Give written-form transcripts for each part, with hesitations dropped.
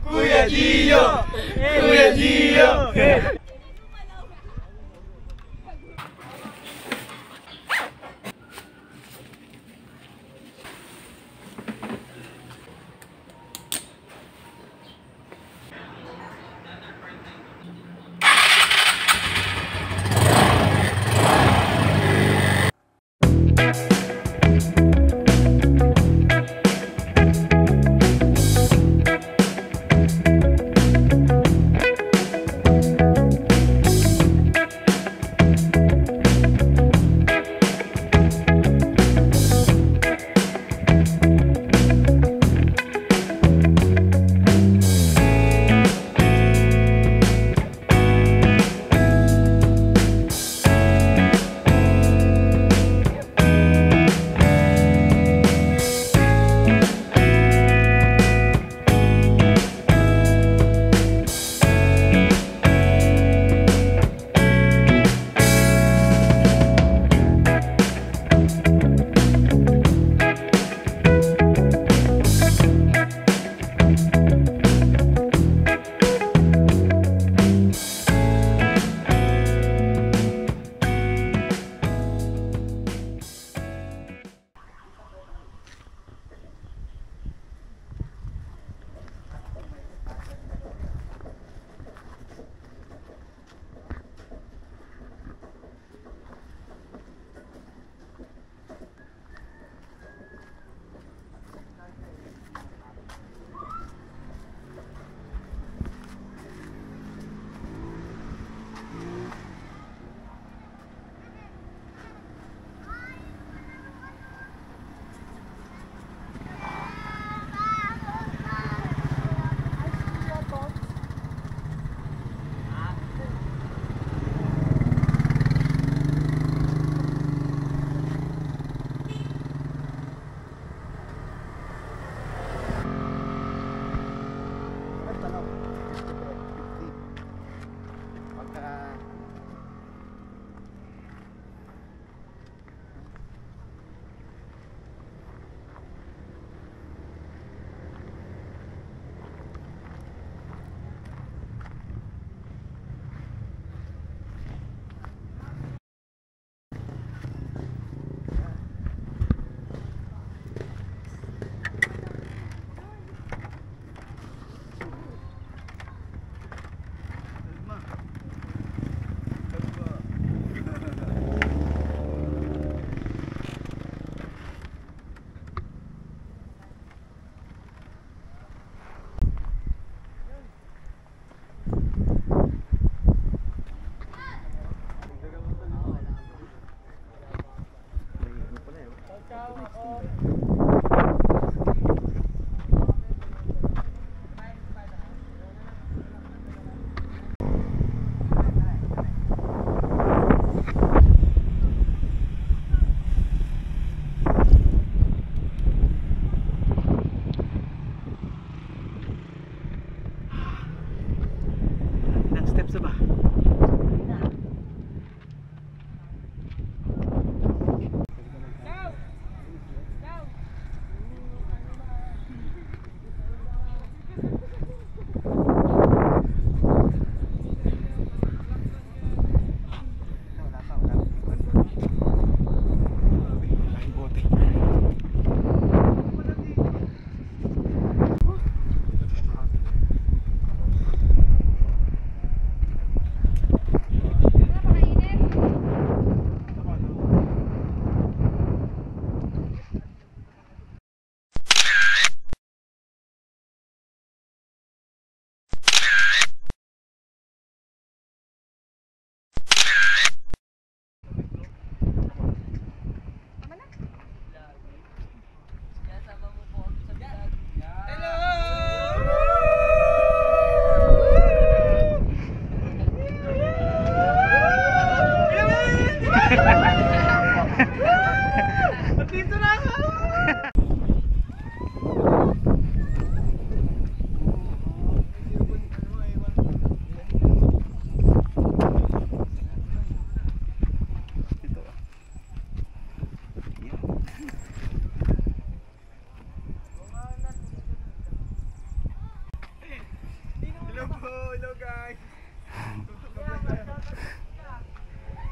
Kuya Gio! Kuya Gio!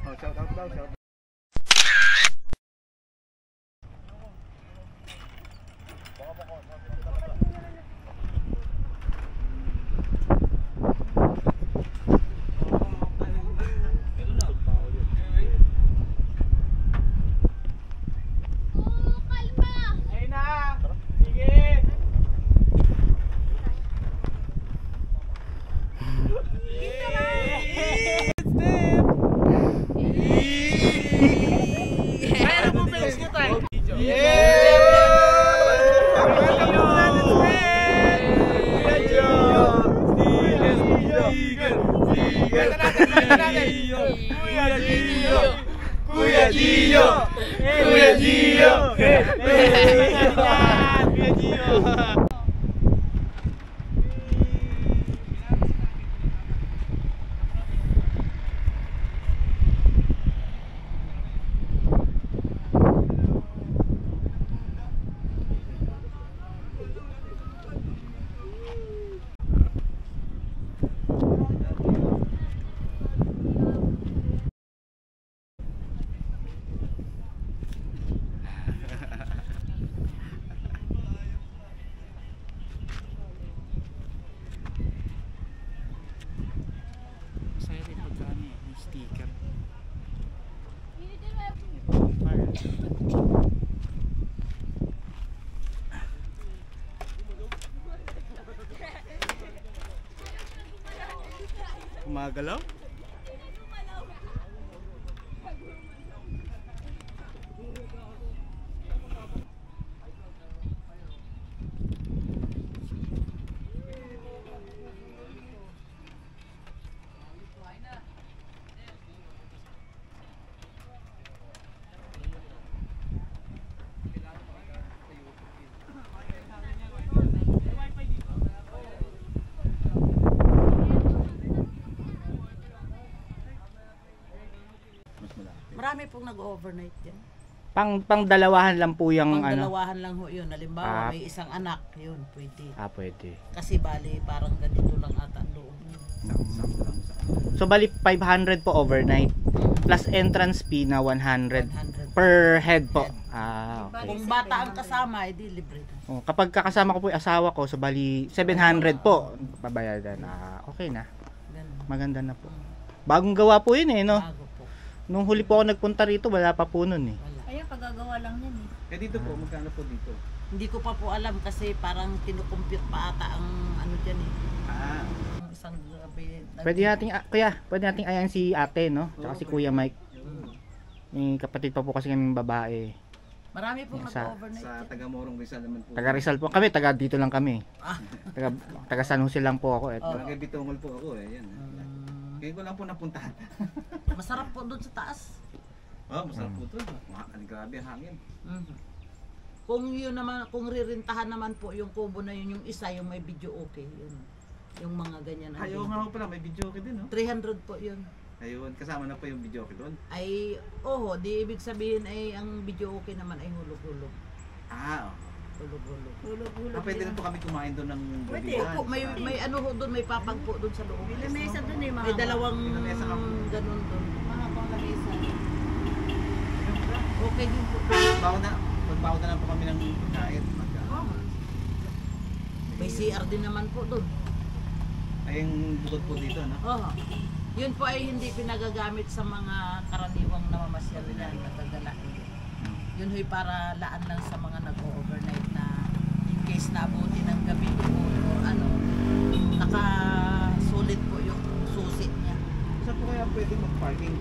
Oh, shout out daw, shout out. Kuya Gio! Kuya Gio! Gumagalaw? Marami pong nag-overnight yan. Pang dalawahan lang po yung Pang ano. dalawahan lang ho yun. Halimbawa, may isang anak, yun, pwede. Pwede. Kasi bali, parang ganito lang ata ang loob niya. So bali 500 po overnight plus entrance fee na 100 100 per head po. Okay. Okay. Kung bata ang kasama, edi libre na. Oh, kapag kakasama ko po yung asawa ko, so bali 700 po babayadan. Okay na. Ganun. Maganda na po. Bagong gawa po yun eh, no? Bago po. Nung huli po ako nagpunta rito, wala pa po nun eh. Wala. Ayan, pagagawa lang yan eh. Dito po, magkano po dito? Hindi ko pa po alam kasi parang kinukompute pa ata ang ano dyan eh. Yung isang gabi. Pwede nating ayan si ate, no? Tsaka si Kuya Mike. May kapatid pa po kasi kaming babae. Marami pong Sa- nag-overnight Sa yan. Taga-Morong Rizal naman po. Taga Rizal po kami, taga dito lang kami. Taga San Jose lang po ako. Eto. Barangay Bitongol po ako eh. Yan. Kaya ko lang po napuntahan. Masarap po doon sa taas. Masarap po ito. Grabe ang hangin. Kung yun naman, kung ririntahan naman po yung kubo na yun, yung isa, yung may video okay, yun. Yung mga ganyan. ang Ayaw video. nga po pala, may video okay din, no? 300 po yun. Ayun, kasama na po yung video okay doon. Ay, di ibig sabihin ay ang video okay naman ay hulog-hulog. Hulog-hulog. Hulog-hulog. Pwede na po kami kumain doon ng Pwede. gabihan. Opo, may ano ho doon, may papag po doon sa loob. May lamesa dun eh, mga May dalawang Lamesa ka po. ganun doon. mga pang lamesa. Okay din po. Magbaon na lang po kami ng pagkain. May CR din naman po doon. Ay, yung bukod po dito, no? Yun po ay hindi pinagagamit sa mga karaniwang namamasyal na nagagala. Yun ho'y para laan lang sa mga nag-overnight na in case naabuti ng gabi doon o ano, nakasulit po yung susi niya. Saan po kaya pwede mag-parking?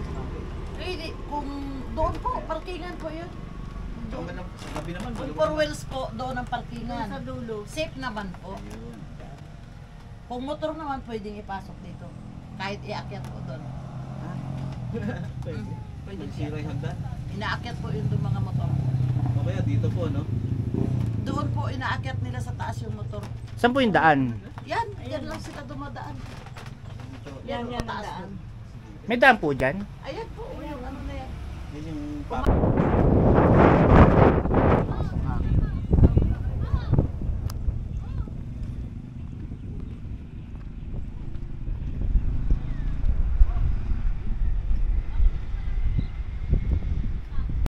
Eh, kung doon po, parkingan po yun. Sa gabi naman. Kung four wheels po, doon ang parkingan. Sa dulo. Safe naman po. Ayun. Kung motor naman, pwedeng ipasok dito. Kahit iakyat po doon. Pwede. Pwede Magsira yung hagdan. Inaakyat po yung doon mga motor. O kaya dito po, no? Doon po inaakyat nila sa taas yung motor. Saan po yung daan? Yan lang sila dumadaan. Yan Taas ang daan. doon. May daan po dyan? Ayan po, yung ano na yan. Yan yung